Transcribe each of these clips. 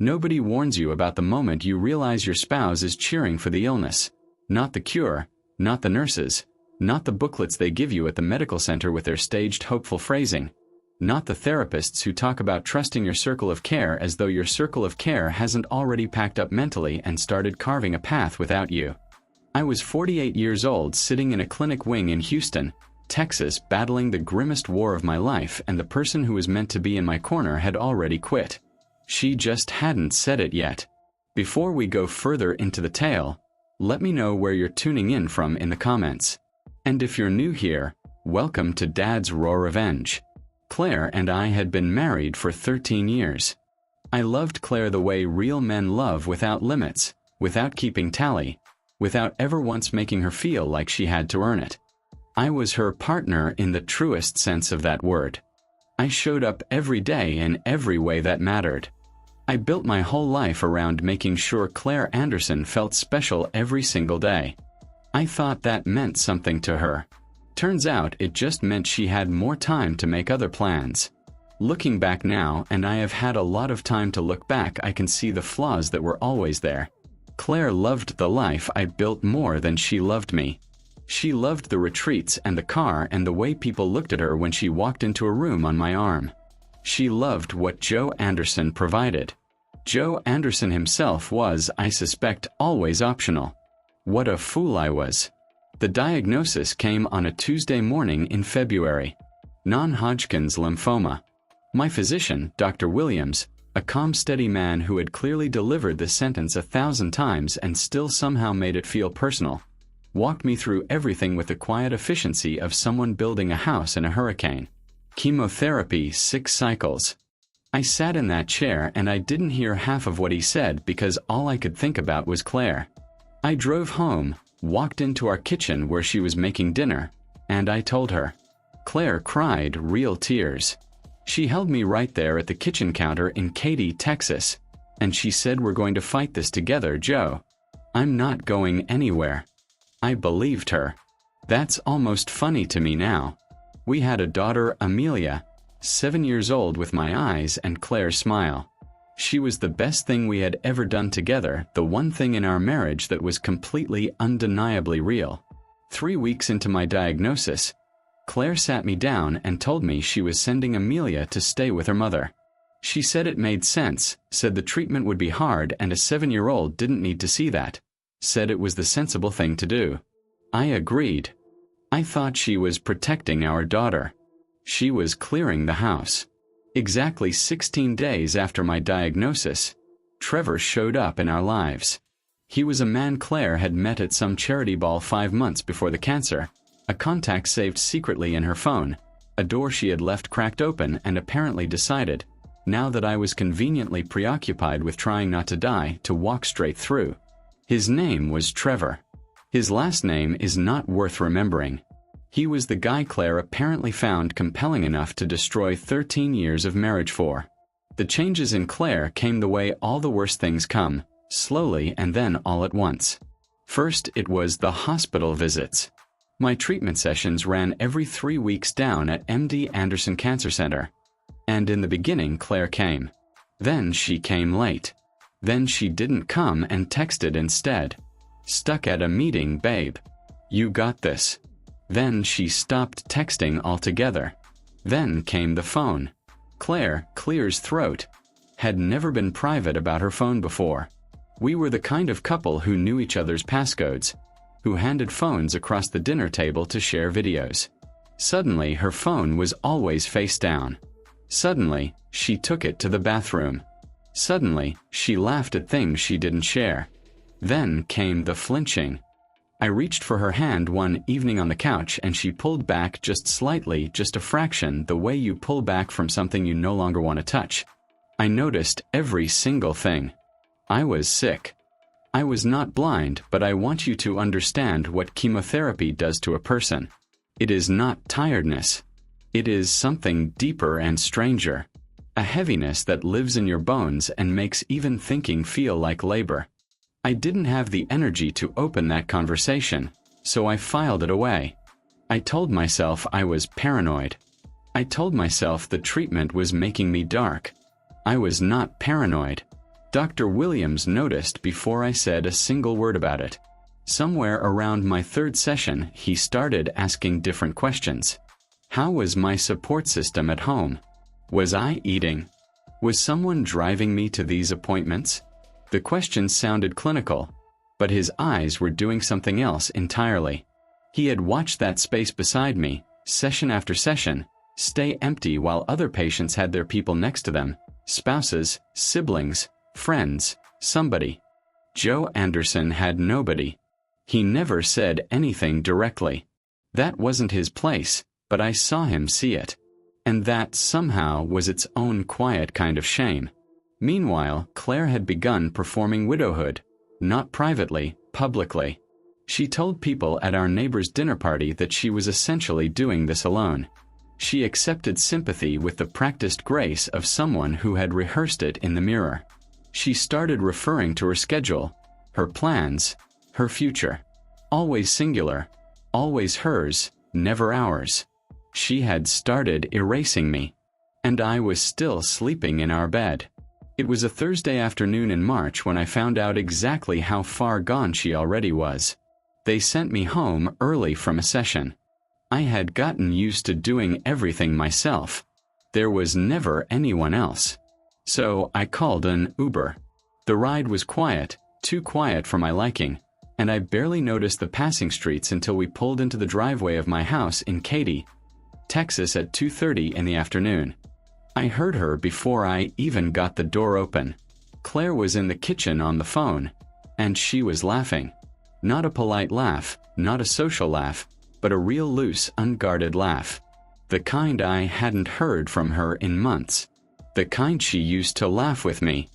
Nobody warns you about the moment you realize your spouse is cheering for the illness. Not the cure, not the nurses, not the booklets they give you at the medical center with their staged hopeful phrasing. Not the therapists who talk about trusting your circle of care as though your circle of care hasn't already packed up mentally and started carving a path without you. I was 48 years old, sitting in a clinic wing in Houston, Texas, battling the grimmest war of my life, and the person who was meant to be in my corner had already quit. She just hadn't said it yet. Before we go further into the tale, let me know where you're tuning in from in the comments. And if you're new here, welcome to Dad's Raw Revenge. Claire and I had been married for 13 years. I loved Claire the way real men love, without limits, without keeping tally, without ever once making her feel like she had to earn it. I was her partner in the truest sense of that word. I showed up every day in every way that mattered. I built my whole life around making sure Claire Anderson felt special every single day. I thought that meant something to her. Turns out it just meant she had more time to make other plans. Looking back now, and I have had a lot of time to look back, I can see the flaws that were always there. Claire loved the life I built more than she loved me. She loved the retreats and the car and the way people looked at her when she walked into a room on my arm. She loved what Joe Anderson provided. Joe Anderson himself was, I suspect, always optional. What a fool I was. The diagnosis came on a Tuesday morning in February. Non-Hodgkin's lymphoma. My physician, Dr. Williams, a calm, steady man who had clearly delivered the sentence 1,000 times and still somehow made it feel personal, walked me through everything with the quiet efficiency of someone building a house in a hurricane. Chemotherapy, 6 cycles. I sat in that chair and I didn't hear half of what he said because all I could think about was Claire. I drove home, walked into our kitchen where she was making dinner, and I told her. Claire cried real tears. She held me right there at the kitchen counter in Katy, Texas, and she said, "We're going to fight this together, Joe. I'm not going anywhere." I believed her. That's almost funny to me now. We had a daughter, Amelia, 7 years old, with my eyes and Claire's smile. She was the best thing we had ever done together, the one thing in our marriage that was completely, undeniably real. 3 weeks into my diagnosis, Claire sat me down and told me she was sending Amelia to stay with her mother. She said it made sense, said the treatment would be hard and a 7-year-old didn't need to see that, said it was the sensible thing to do. I agreed. I thought she was protecting our daughter. She was clearing the house. Exactly 16 days after my diagnosis, Trevor showed up in our lives. He was a man Claire had met at some charity ball 5 months before the cancer, a contact saved secretly in her phone, a door she had left cracked open and apparently decided, now that I was conveniently preoccupied with trying not to die, to walk straight through. His name was Trevor. His last name is not worth remembering. He was the guy Claire apparently found compelling enough to destroy 13 years of marriage for. The changes in Claire came the way all the worst things come, slowly and then all at once. First, it was the hospital visits. My treatment sessions ran every 3 weeks down at MD Anderson Cancer Center. And in the beginning, Claire came. Then she came late. Then she didn't come and texted instead. Stuck at a meeting, babe. You got this. Then she stopped texting altogether. Then came the phone. Claire, clears throat, had never been private about her phone before. We were the kind of couple who knew each other's passcodes, who handed phones across the dinner table to share videos. Suddenly, her phone was always face down. Suddenly, she took it to the bathroom. Suddenly, she laughed at things she didn't share. Then came the flinching. I reached for her hand one evening on the couch and she pulled back just slightly, just a fraction, the way you pull back from something you no longer want to touch. I noticed every single thing. I was sick. I was not blind, but I want you to understand what chemotherapy does to a person. It is not tiredness. It is something deeper and stranger. A heaviness that lives in your bones and makes even thinking feel like labor. I didn't have the energy to open that conversation, so I filed it away. I told myself I was paranoid. I told myself the treatment was making me dark. I was not paranoid. Dr. Williams noticed before I said a single word about it. Somewhere around my third session, he started asking different questions. How was my support system at home? Was I eating? Was someone driving me to these appointments? The questions sounded clinical, but his eyes were doing something else entirely. He had watched that space beside me, session after session, stay empty while other patients had their people next to them, spouses, siblings, friends, somebody. Joe Anderson had nobody. He never said anything directly. That wasn't his place, but I saw him see it. And that somehow was its own quiet kind of shame. Meanwhile, Claire had begun performing widowhood, not privately, publicly. She told people at our neighbor's dinner party that she was essentially doing this alone. She accepted sympathy with the practiced grace of someone who had rehearsed it in the mirror. She started referring to her schedule, her plans, her future. Always singular, always hers, never ours. She had started erasing me. And I was still sleeping in our bed. It was a Thursday afternoon in March when I found out exactly how far gone she already was. They sent me home early from a session. I had gotten used to doing everything myself. There was never anyone else. So I called an Uber. The ride was quiet, too quiet for my liking, and I barely noticed the passing streets until we pulled into the driveway of my house in Katy, Texas at 2:30 in the afternoon. I heard her before I even got the door open. Claire was in the kitchen on the phone, and she was laughing. Not a polite laugh, not a social laugh, but a real loose, unguarded laugh. The kind I hadn't heard from her in months. The kind she used to laugh with me.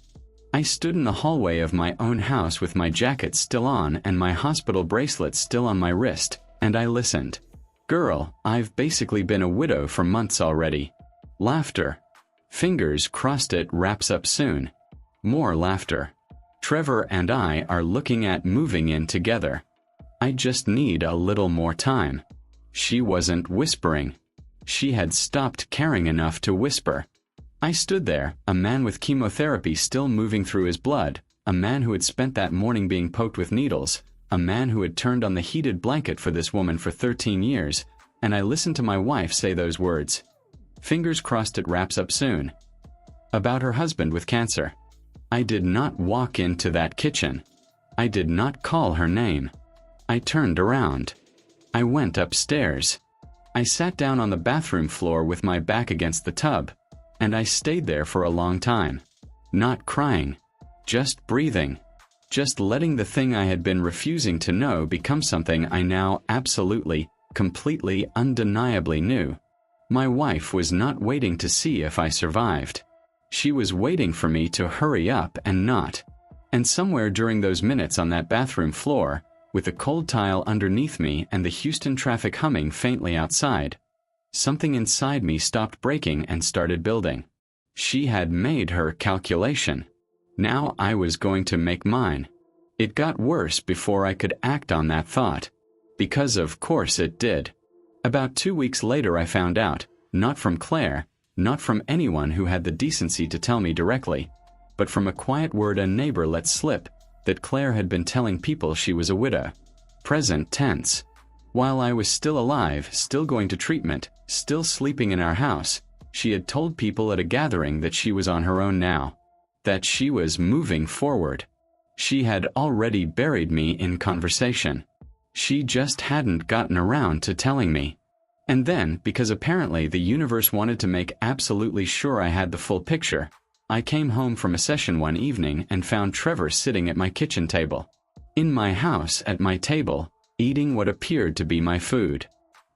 I stood in the hallway of my own house with my jacket still on and my hospital bracelet still on my wrist, and I listened. Girl, I've basically been a widow for months already. Laughter. Fingers crossed it wraps up soon. More laughter. Trevor and I are looking at moving in together. I just need a little more time. She wasn't whispering. She had stopped caring enough to whisper. I stood there, a man with chemotherapy still moving through his blood, a man who had spent that morning being poked with needles, a man who had turned on the heated blanket for this woman for 13 years, and I listened to my wife say those words. Fingers crossed it wraps up soon. About her husband with cancer. I did not walk into that kitchen. I did not call her name. I turned around. I went upstairs. I sat down on the bathroom floor with my back against the tub, and I stayed there for a long time. Not crying. Just breathing. Just letting the thing I had been refusing to know become something I now absolutely, completely, undeniably knew. My wife was not waiting to see if I survived. She was waiting for me to hurry up and not. And somewhere during those minutes on that bathroom floor, with the cold tile underneath me and the Houston traffic humming faintly outside, something inside me stopped breaking and started building. She had made her calculation. Now I was going to make mine. It got worse before I could act on that thought. Because of course it did. About 2 weeks later I found out, not from Claire, not from anyone who had the decency to tell me directly, but from a quiet word a neighbor let slip, that Claire had been telling people she was a widow. Present tense. While I was still alive, still going to treatment, still sleeping in our house, she had told people at a gathering that she was on her own now. That she was moving forward. She had already buried me in conversation. She just hadn't gotten around to telling me. And then, because apparently the universe wanted to make absolutely sure I had the full picture, I came home from a session one evening and found Trevor sitting at my kitchen table. In my house, at my table, eating what appeared to be my food.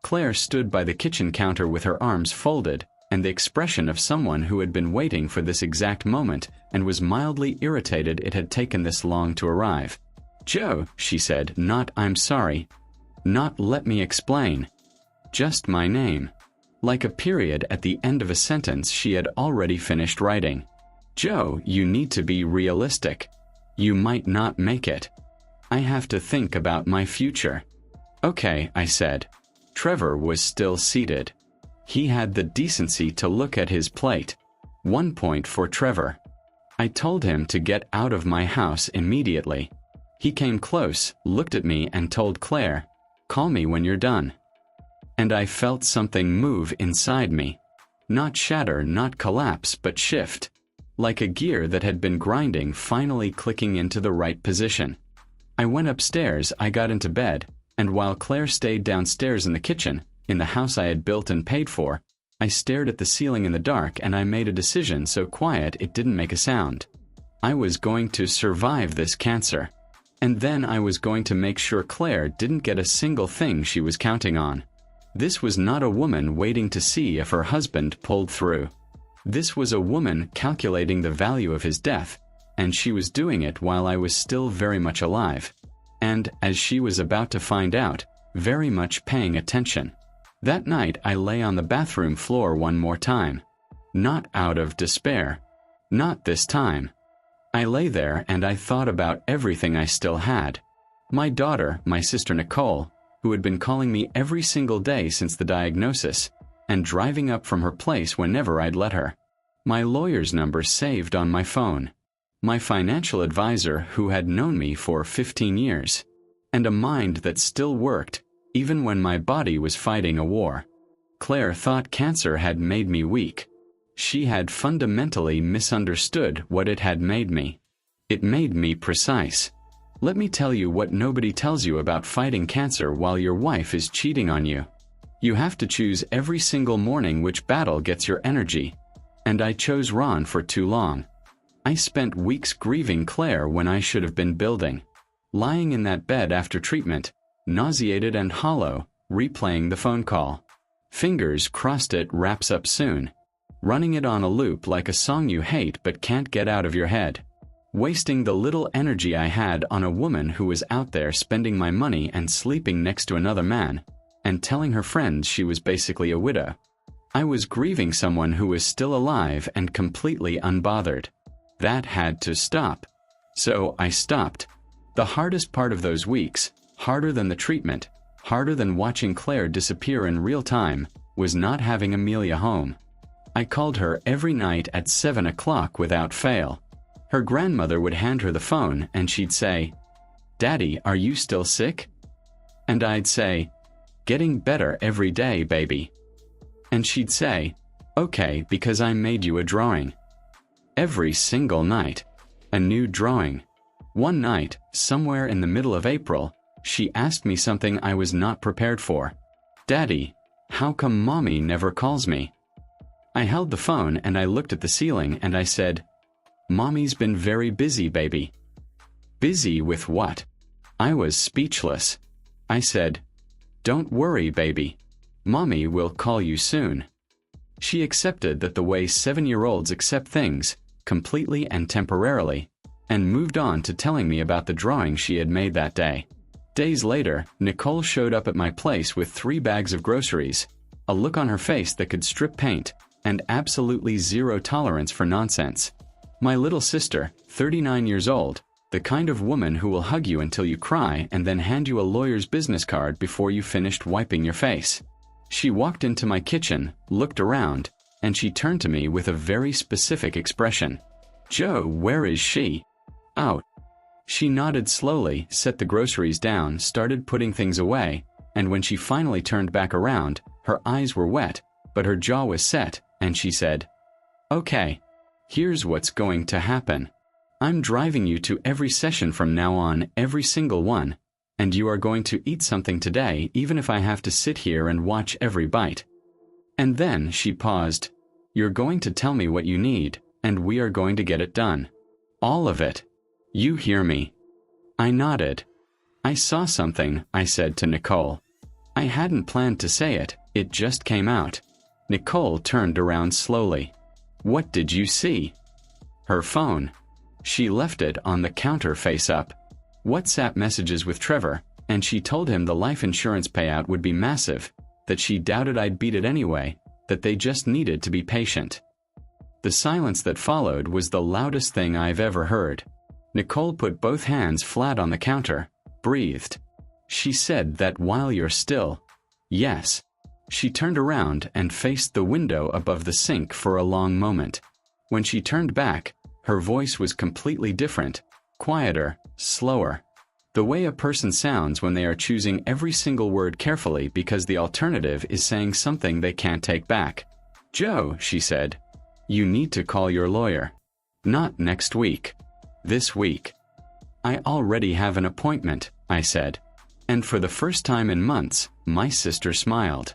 Claire stood by the kitchen counter with her arms folded, and the expression of someone who had been waiting for this exact moment and was mildly irritated it had taken this long to arrive. "Joe," she said, not "I'm sorry." Not "let me explain." Just my name. Like a period at the end of a sentence she had already finished writing. "Joe, you need to be realistic. You might not make it. I have to think about my future." "Okay," I said. Trevor was still seated. He had the decency to look at his plate. 1 point for Trevor. I told him to get out of my house immediately. He came close, looked at me and told Claire, "Call me when you're done." And I felt something move inside me. Not shatter, not collapse, but shift. Like a gear that had been grinding finally clicking into the right position. I went upstairs, I got into bed, and while Claire stayed downstairs in the kitchen, in the house I had built and paid for, I stared at the ceiling in the dark and I made a decision so quiet it didn't make a sound. I was going to survive this cancer. And then I was going to make sure Claire didn't get a single thing she was counting on. This was not a woman waiting to see if her husband pulled through. This was a woman calculating the value of his death, and she was doing it while I was still very much alive. And, as she was about to find out, very much paying attention. That night I lay on the bathroom floor one more time. Not out of despair. Not this time. I lay there and I thought about everything I still had. My daughter, my sister Nicole, who had been calling me every single day since the diagnosis, and driving up from her place whenever I'd let her. My lawyer's number saved on my phone. My financial advisor who had known me for 15 years. And a mind that still worked, even when my body was fighting a war. Claire thought cancer had made me weak. She had fundamentally misunderstood what it had made me. It made me precise. Let me tell you what nobody tells you about fighting cancer while your wife is cheating on you. You have to choose every single morning which battle gets your energy. And I chose Ron for too long. I spent weeks grieving Claire when I should have been building. Lying in that bed after treatment, nauseated and hollow, replaying the phone call. Fingers crossed it wraps up soon. Running it on a loop like a song you hate but can't get out of your head. Wasting the little energy I had on a woman who was out there spending my money and sleeping next to another man, and telling her friends she was basically a widow. I was grieving someone who was still alive and completely unbothered. That had to stop. So I stopped. The hardest part of those weeks, harder than the treatment, harder than watching Claire disappear in real time, was not having Amelia home. I called her every night at 7 o'clock without fail. Her grandmother would hand her the phone and she'd say, "Daddy, are you still sick?" And I'd say, "Getting better every day, baby." And she'd say, "Okay, because I made you a drawing." Every single night. A new drawing. One night, somewhere in the middle of April, she asked me something I was not prepared for. "Daddy, how come Mommy never calls me?" I held the phone and I looked at the ceiling and I said, "Mommy's been very busy, baby." Busy with what? I was speechless. I said, "Don't worry, baby. Mommy will call you soon." She accepted that the way 7-year-olds accept things, completely and temporarily, and moved on to telling me about the drawing she had made that day. Days later, Nicole showed up at my place with 3 bags of groceries, a look on her face that could strip paint, and absolutely zero tolerance for nonsense. My little sister, 39 years old, the kind of woman who will hug you until you cry and then hand you a lawyer's business card before you finished wiping your face. She walked into my kitchen, looked around, and she turned to me with a very specific expression. "Joe, where is she?" "Out." She nodded slowly, set the groceries down, started putting things away, and when she finally turned back around, her eyes were wet, but her jaw was set, and she said, "Okay, here's what's going to happen. I'm driving you to every session from now on, every single one, and you are going to eat something today even if I have to sit here and watch every bite." And then she paused. "You're going to tell me what you need, and we are going to get it done. All of it. You hear me?" I nodded. "I saw something," I said to Nicole. I hadn't planned to say it, it just came out. Nicole turned around slowly. "What did you see?" Her phone. She left it on the counter face up. WhatsApp messages with Trevor, and she told him the life insurance payout would be massive, that she doubted I'd beat it anyway, that they just needed to be patient. The silence that followed was the loudest thing I've ever heard. Nicole put both hands flat on the counter, breathed. She said that while you're still. Yes. She turned around and faced the window above the sink for a long moment. When she turned back, Her voice was completely different, quieter, slower. The way a person sounds when they are choosing every single word carefully because the alternative is saying something they can't take back. "Joe," she said, "you need to call your lawyer. Not next week. This week." "I already have an appointment," I said. And for the first time in months, my sister smiled.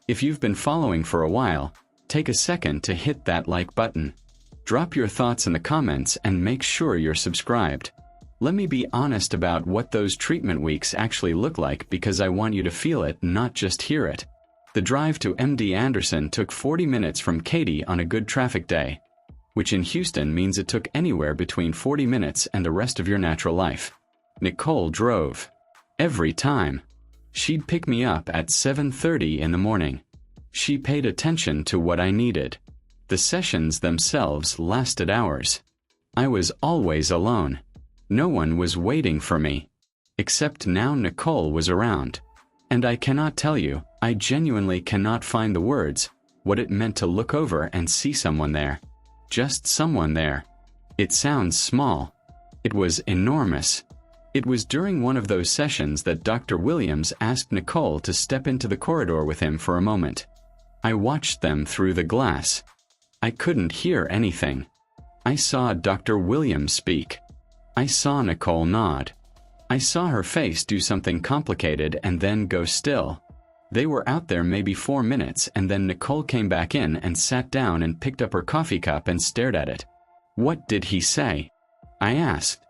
If you've been following for a while, take a second to hit that like button. Drop your thoughts in the comments and make sure you're subscribed. Let me be honest about what those treatment weeks actually look like because I want you to feel it, not just hear it. The drive to MD Anderson took 40 minutes from Katy on a good traffic day, which in Houston means it took anywhere between 40 minutes and the rest of your natural life. Nicole drove. Every time. She'd pick me up at 7:30 in the morning. She paid attention to what I needed. The sessions themselves lasted hours. I was always alone. No one was waiting for me. Except now Nicole was around. And I cannot tell you, I genuinely cannot find the words, what it meant to look over and see someone there. Just someone there. It sounds small. It was enormous. It was during one of those sessions that Dr. Williams asked Nicole to step into the corridor with him for a moment. I watched them through the glass. I couldn't hear anything. I saw Dr. Williams speak. I saw Nicole nod. I saw her face do something complicated and then go still. They were out there maybe 4 minutes and then Nicole came back in and sat down and picked up her coffee cup and stared at it. "What did he say?" I asked.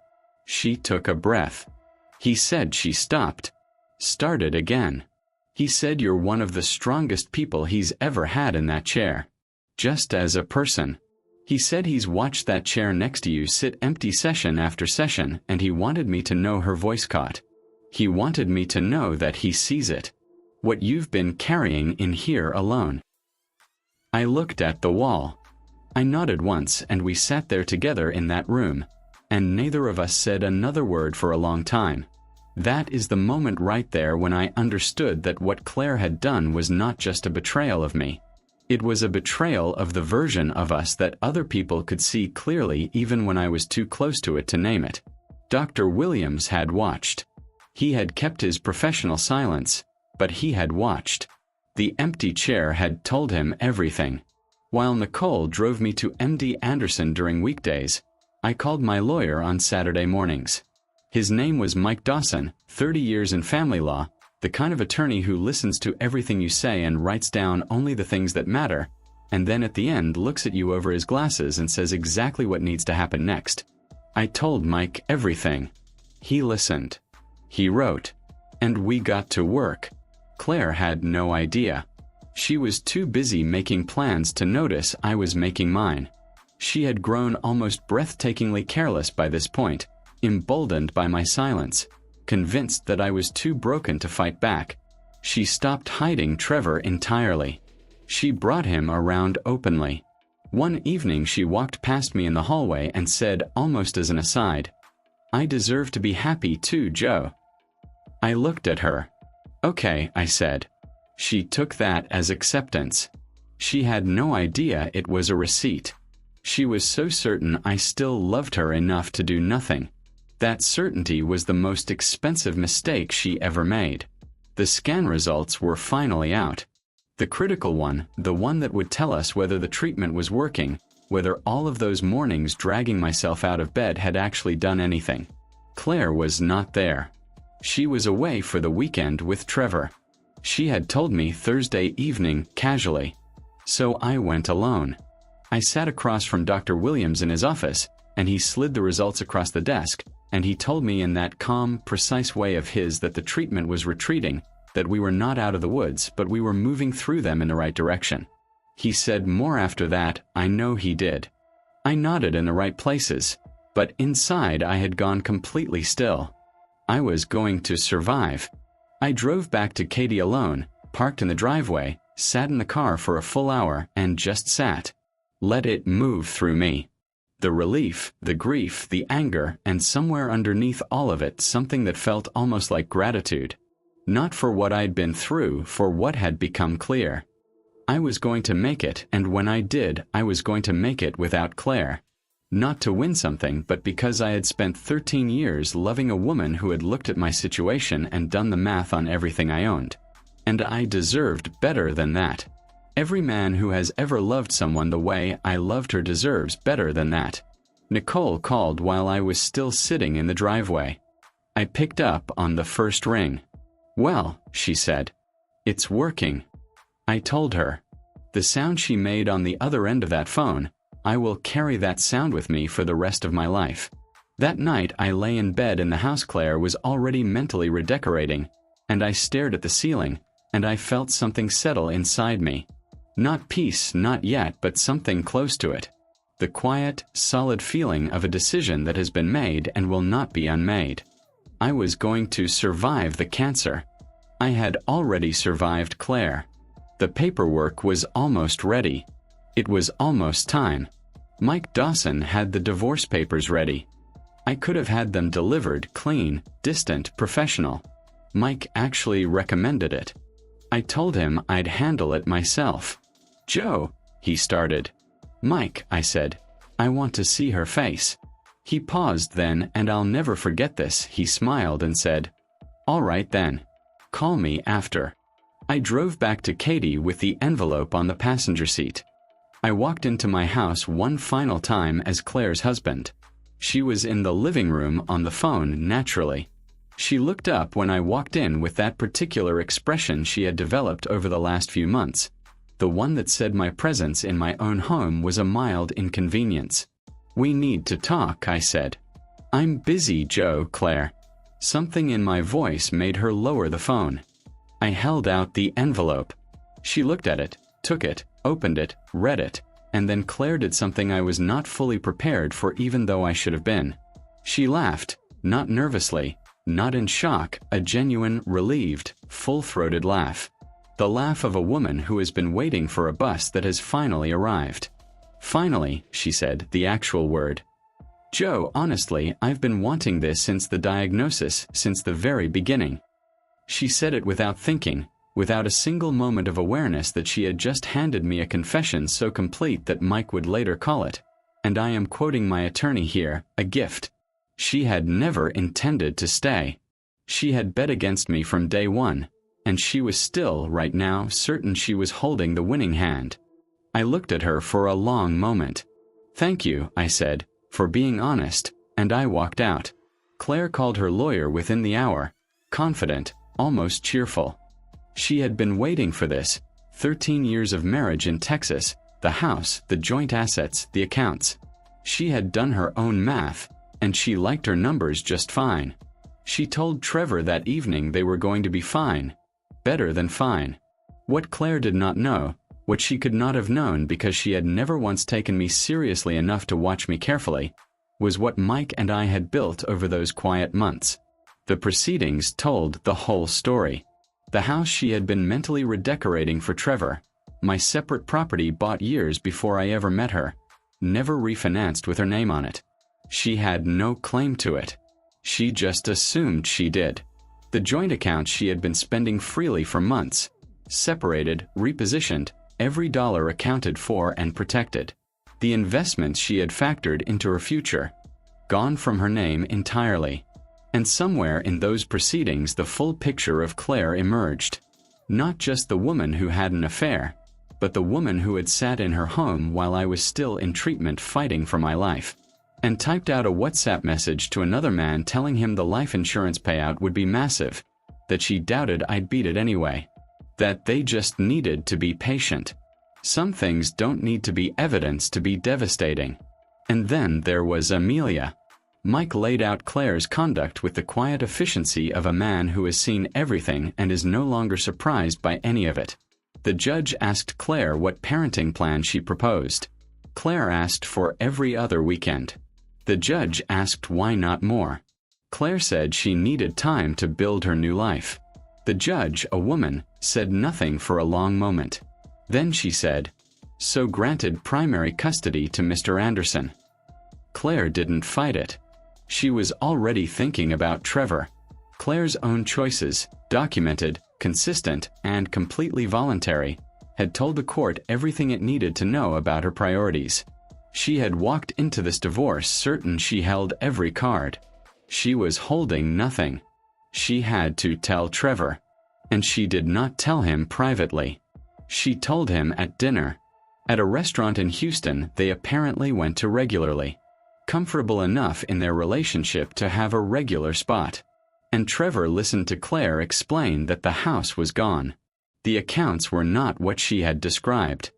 She took a breath. He said she stopped. Started again. He said you're one of the strongest people he's ever had in that chair. Just as a person. He said he's watched that chair next to you sit empty session after session and he wanted me to know her voice caught. He wanted me to know that he sees it. What you've been carrying in here alone. I looked at the wall. I nodded once and we sat there together in that room, and neither of us said another word for a long time. That is the moment right there when I understood that what Claire had done was not just a betrayal of me. It was a betrayal of the version of us that other people could see clearly even when I was too close to it to name it. Dr. Williams had watched. He had kept his professional silence, but he had watched. The empty chair had told him everything. While Nicole drove me to MD Anderson during weekdays, I called my lawyer on Saturday mornings. His name was Mike Dawson, 30 years in family law, the kind of attorney who listens to everything you say and writes down only the things that matter, and then at the end looks at you over his glasses and says exactly what needs to happen next. I told Mike everything. He listened. He wrote. And we got to work. Claire had no idea. She was too busy making plans to notice I was making mine. She had grown almost breathtakingly careless by this point, emboldened by my silence, convinced that I was too broken to fight back. She stopped hiding Trevor entirely. She brought him around openly. One evening she walked past me in the hallway and said, almost as an aside, "I deserve to be happy too, Joe." I looked at her. "Okay," I said. She took that as acceptance. She had no idea it was a receipt. She was so certain I still loved her enough to do nothing. That certainty was the most expensive mistake she ever made. The scan results were finally out. The critical one, the one that would tell us whether the treatment was working, whether all of those mornings dragging myself out of bed had actually done anything. Claire was not there. She was away for the weekend with Trevor. She had told me Thursday evening casually. So I went alone. I sat across from Dr. Williams in his office, and he slid the results across the desk, and he told me in that calm, precise way of his that the treatment was retreating, that we were not out of the woods, but we were moving through them in the right direction. He said more after that. I know he did. I nodded in the right places, but inside I had gone completely still. I was going to survive. I drove back to Katy alone, parked in the driveway, sat in the car for a full hour, and just sat. Let it move through me. The relief, the grief, the anger, and somewhere underneath all of it something that felt almost like gratitude. Not for what I'd been through, for what had become clear. I was going to make it, and when I did, I was going to make it without Claire. Not to win something, but because I had spent 13 years loving a woman who had looked at my situation and done the math on everything I owned. And I deserved better than that. Every man who has ever loved someone the way I loved her deserves better than that. Nicole called while I was still sitting in the driveway. I picked up on the first ring. "Well," she said, "it's working." I told her. The sound she made on the other end of that phone, I will carry that sound with me for the rest of my life. That night I lay in bed in the house Claire was already mentally redecorating, and I stared at the ceiling, and I felt something settle inside me. Not peace, not yet, but something close to it. The quiet, solid feeling of a decision that has been made and will not be unmade. I was going to survive the cancer. I had already survived Claire. The paperwork was almost ready. It was almost time. Mike Dawson had the divorce papers ready. I could have had them delivered, clean, distant, professional. Mike actually recommended it. I told him I'd handle it myself. "Joe," he started. "Mike," I said, "I want to see her face." He paused then, and I'll never forget this. He smiled and said, "All right then. Call me after." I drove back to Katie with the envelope on the passenger seat. I walked into my house one final time as Claire's husband. She was in the living room on the phone, naturally. She looked up when I walked in with that particular expression she had developed over the last few months. The one that said my presence in my own home was a mild inconvenience. "We need to talk," I said. "I'm busy, Joe, Claire." Something in my voice made her lower the phone. I held out the envelope. She looked at it, took it, opened it, read it, and then Claire did something I was not fully prepared for, even though I should have been. She laughed, not nervously, not in shock, a genuine, relieved, full-throated laugh. The laugh of a woman who has been waiting for a bus that has finally arrived. "Finally," she said, the actual word. "Joe, honestly, I've been wanting this since the diagnosis, since the very beginning." She said it without thinking, without a single moment of awareness that she had just handed me a confession so complete that Mike would later call it, and I am quoting my attorney here, a gift. She had never intended to stay. She had bet against me from day one, and she was still, right now, certain she was holding the winning hand. I looked at her for a long moment. "Thank you," I said, "for being honest," and I walked out. Claire called her lawyer within the hour, confident, almost cheerful. She had been waiting for this, 13 years of marriage in Texas, the house, the joint assets, the accounts. She had done her own math, and she liked her numbers just fine. She told Trevor that evening they were going to be fine. Better than fine. What Claire did not know, what she could not have known because she had never once taken me seriously enough to watch me carefully, was what Mike and I had built over those quiet months. The proceedings told the whole story. The house she had been mentally redecorating for Trevor, my separate property bought years before I ever met her, never refinanced with her name on it. She had no claim to it. She just assumed she did. The joint account she had been spending freely for months, separated, repositioned, every dollar accounted for and protected. The investments she had factored into her future, gone from her name entirely. And somewhere in those proceedings the full picture of Claire emerged. Not just the woman who had an affair, but the woman who had sat in her home while I was still in treatment fighting for my life, and typed out a WhatsApp message to another man telling him the life insurance payout would be massive, that she doubted I'd beat it anyway, that they just needed to be patient. Some things don't need to be evidence to be devastating. And then there was Amelia. Mike laid out Claire's conduct with the quiet efficiency of a man who has seen everything and is no longer surprised by any of it. The judge asked Claire what parenting plan she proposed. Claire asked for every other weekend. The judge asked why not more. Claire said she needed time to build her new life. The judge, a woman, said nothing for a long moment. Then she said, "So granted primary custody to Mr. Anderson." Claire didn't fight it. She was already thinking about Trevor. Claire's own choices, documented, consistent, and completely voluntary, had told the court everything it needed to know about her priorities. She had walked into this divorce certain she held every card. She was holding nothing. She had to tell Trevor. And she did not tell him privately. She told him at dinner. At a restaurant in Houston they apparently went to regularly. Comfortable enough in their relationship to have a regular spot. And Trevor listened to Claire explain that the house was gone. The accounts were not what she had described.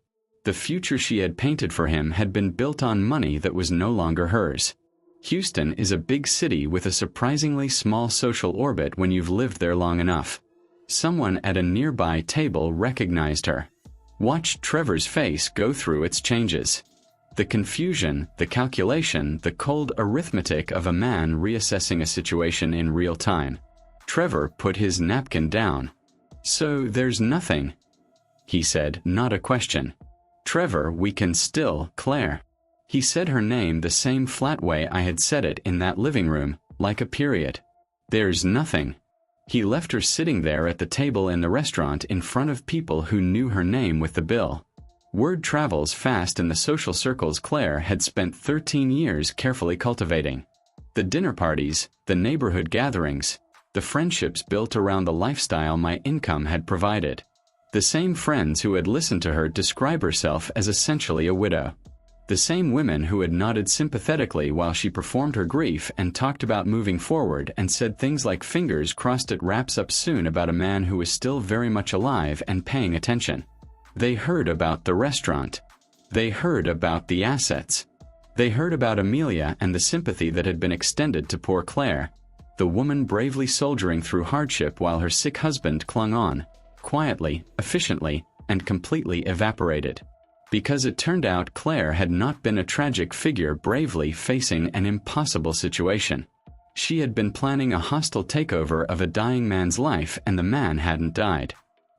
The future she had painted for him had been built on money that was no longer hers. Houston is a big city with a surprisingly small social orbit when you've lived there long enough. Someone at a nearby table recognized her. Watched Trevor's face go through its changes. The confusion, the calculation, the cold arithmetic of a man reassessing a situation in real time. Trevor put his napkin down. "So there's nothing," he said, not a question. "Trevor, we can still, Claire." He said her name the same flat way I had said it in that living room, like a period. "There's nothing." He left her sitting there at the table in the restaurant in front of people who knew her name with the bill. Word travels fast in the social circles Claire had spent 13 years carefully cultivating. The dinner parties, the neighborhood gatherings, the friendships built around the lifestyle my income had provided. The same friends who had listened to her describe herself as essentially a widow. The same women who had nodded sympathetically while she performed her grief and talked about moving forward and said things like "fingers crossed it wraps up soon" about a man who was still very much alive and paying attention. They heard about the restaurant. They heard about the assets. They heard about Amelia and the sympathy that had been extended to poor Claire, the woman bravely soldiering through hardship while her sick husband clung on, quietly, efficiently, and completely evaporated. Because it turned out Claire had not been a tragic figure bravely facing an impossible situation. She had been planning a hostile takeover of a dying man's life and the man hadn't died.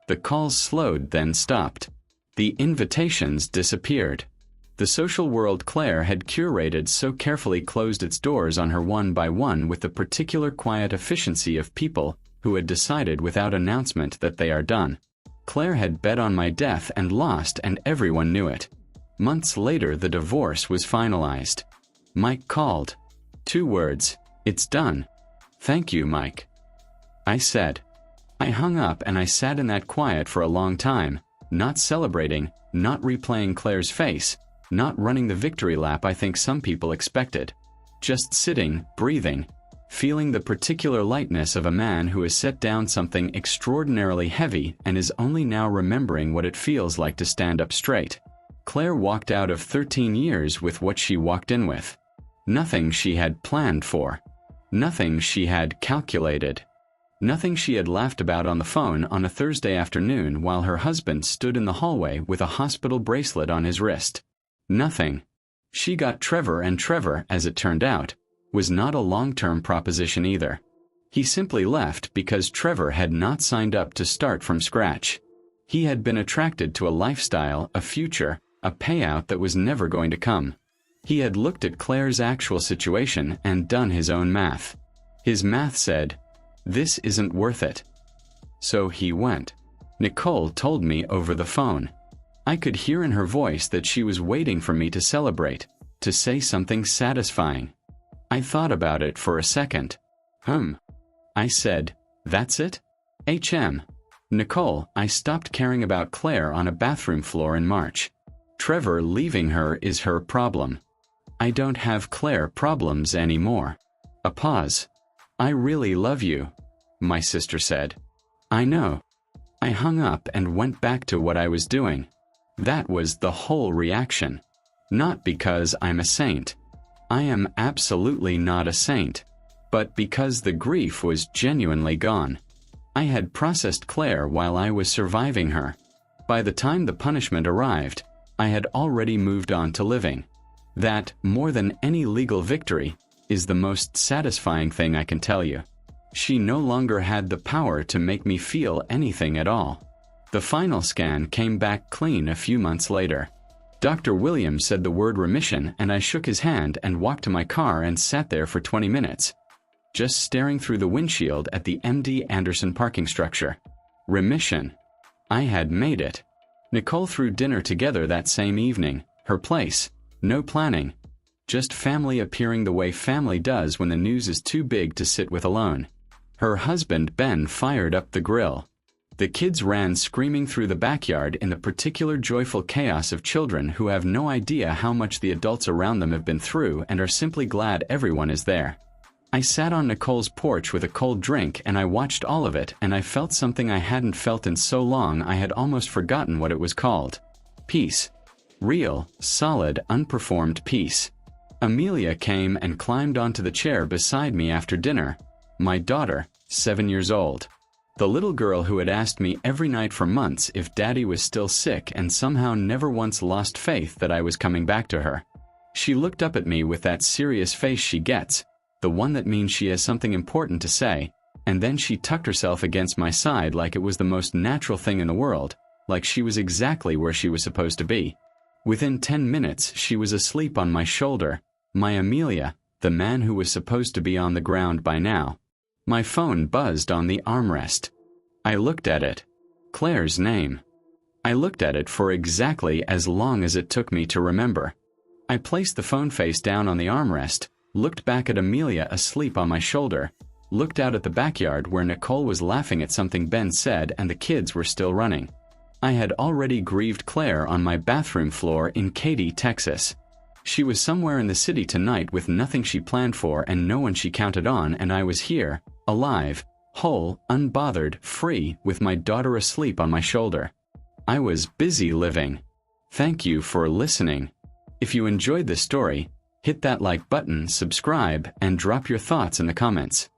The calls slowed, then stopped. The invitations disappeared. The social world Claire had curated so carefully closed its doors on her one by one with the particular quiet efficiency of people who had decided without announcement that they are done. Claire had bet on my death and lost, and everyone knew it. Months later the divorce was finalized. Mike called. 2 words. "It's done." "Thank you, Mike," I said. I hung up and I sat in that quiet for a long time, not celebrating, not replaying Claire's face, not running the victory lap I think some people expected. Just sitting, breathing, feeling the particular lightness of a man who has set down something extraordinarily heavy and is only now remembering what it feels like to stand up straight. Claire walked out of 13 years with what she walked in with. Nothing she had planned for. Nothing she had calculated. Nothing she had laughed about on the phone on a Thursday afternoon while her husband stood in the hallway with a hospital bracelet on his wrist. Nothing. She got Trevor, and Trevor, as it turned out, was not a long-term proposition either. He simply left because Trevor had not signed up to start from scratch. He had been attracted to a lifestyle, a future, a payout that was never going to come. He had looked at Claire's actual situation and done his own math. His math said, "This isn't worth it." So he went. Nicole told me over the phone. I could hear in her voice that she was waiting for me to celebrate, to say something satisfying. I thought about it for a second. I said, "That's it?" Nicole, I stopped caring about Claire on a bathroom floor in March. Trevor leaving her is her problem. I don't have Claire problems anymore. A pause. "I really love you," my sister said. "I know." I hung up and went back to what I was doing. That was the whole reaction. Not because I'm a saint. I am absolutely not a saint. But because the grief was genuinely gone. I had processed Claire while I was surviving her. By the time the punishment arrived, I had already moved on to living. That, more than any legal victory, is the most satisfying thing I can tell you. She no longer had the power to make me feel anything at all. The final scan came back clean a few months later. Dr. Williams said the word remission, and I shook his hand and walked to my car and sat there for 20 minutes, just staring through the windshield at the MD Anderson parking structure. Remission. I had made it. Nicole threw dinner together that same evening, her place, No planning. Just family appearing the way family does when the news is too big to sit with alone. Her husband, Ben, fired up the grill. The kids ran screaming through the backyard in the particular joyful chaos of children who have no idea how much the adults around them have been through and are simply glad everyone is there. I sat on Nicole's porch with a cold drink and I watched all of it, and I felt something I hadn't felt in so long I had almost forgotten what it was called. Peace. Real, solid, unperformed peace. Amelia came and climbed onto the chair beside me after dinner. My daughter, 7 years old. The little girl who had asked me every night for months if Daddy was still sick and somehow never once lost faith that I was coming back to her. She looked up at me with that serious face she gets, the one that means she has something important to say, and then she tucked herself against my side like it was the most natural thing in the world, like she was exactly where she was supposed to be. Within 10 minutes, she was asleep on my shoulder. My Amelia, the man who was supposed to be on the ground by now. My phone buzzed on the armrest. I looked at it. Claire's name. I looked at it for exactly as long as it took me to remember. I placed the phone face down on the armrest, looked back at Amelia asleep on my shoulder, looked out at the backyard where Nicole was laughing at something Ben said and the kids were still running. I had already grieved Claire on my bathroom floor in Katy, Texas. She was somewhere in the city tonight with nothing she planned for and no one she counted on, and I was here, alive, whole, unbothered, free, with my daughter asleep on my shoulder. I was busy living. Thank you for listening. If you enjoyed this story, hit that like button, subscribe, and drop your thoughts in the comments.